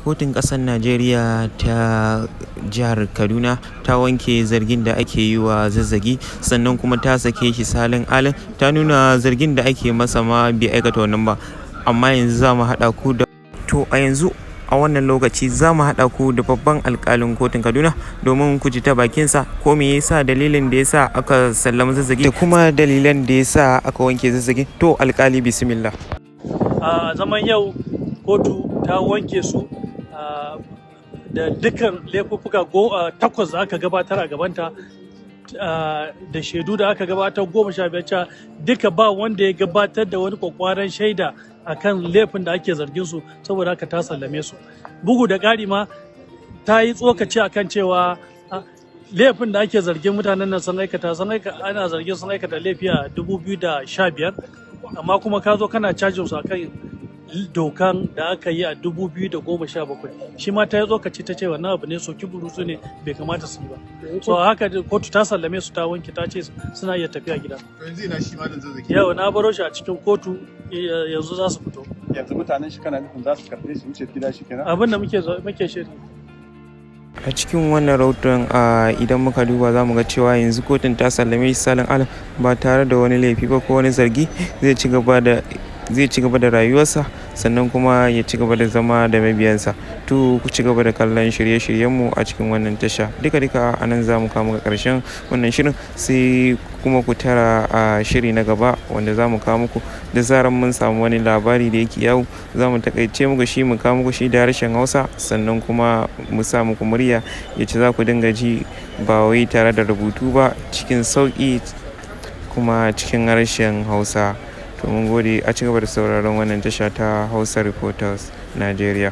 kotun ƙasar Najeriya ta jihar Kaduna ta wanke zargin da ake yi wa Zazzaki, sannan kuma ta sake shi salin alin. Ta nuna zargin da ake masa ma bai aikata wannan ba. Amma yanzu za mu haɗa ku da a wannan lokaci za mu haɗa ku da babban alkalin kotun Kaduna domin ku ji ta bakinsa ko me yasa dalilin da yasa aka sallama Zazzaki da kuma dalilan da yasa aka wanke Zazzaki. To alkali bismillah. A zaman yau kotu ta wanke su da dukkan laifuffuka 8 da aka gabatar a gabanta, da shaidu da aka gabatar 15 duka ba wanda ya gabatar da wani kwakwaran shaida akan laifin da ake zargin su, saboda haka ta sallame su. Bugu da ƙari ma ta yi tsokaci akan cewa laifin da ake zargin mutanen nan ana zargin sun aikata laifi a 2015, amma kuma ka zo kana cajin su akan dokan da aka yi a 2017. Shi ma ta yi tsokaci ta ce wannan abu ne soki burutu ne, bai kamata su yi ba. So haka kotu ta sallame su, ta wanke, ta ce suna iya tafiya gida. Yanzu ina shi malam Zazzaki. Yau na baro shi a cikin kotu, yanzu za su fito. Yanzu mutanen shi kana nufin za su karɓe shi wuce gida shi kenan? Abin da muke shiri. A cikin wannan rahoton idan muka duba za mu ga cewa yanzu kotun ta sallame shi salin alin ba tare da wani laifi ba ko wani zargi. Zai ci gaba da rayuwarsa, sannan kuma ya ci gaba da zama da mabiyansa. Ku ci gaba da kallon shirye-shiryenmu a cikin wannan tasha. Duka a nan za mu kawo muku ƙarshen wannan shirin, sai kuma ku tara a shiri na gaba wanda za mu kawo muku da zarar mun samu wani labari da yake yawo. Za mu takaice muku shi, mu kawo muku shi da harshen Hausa, sannan kuma mu sa muku murya yace za ku dinga ji ba wai tare da rubutu ba, cikin sauƙi kuma cikin harshen Hausa. To mun gode, a ci gaba da sauraron wannan tasha ta Hausa Reporters Najeriya.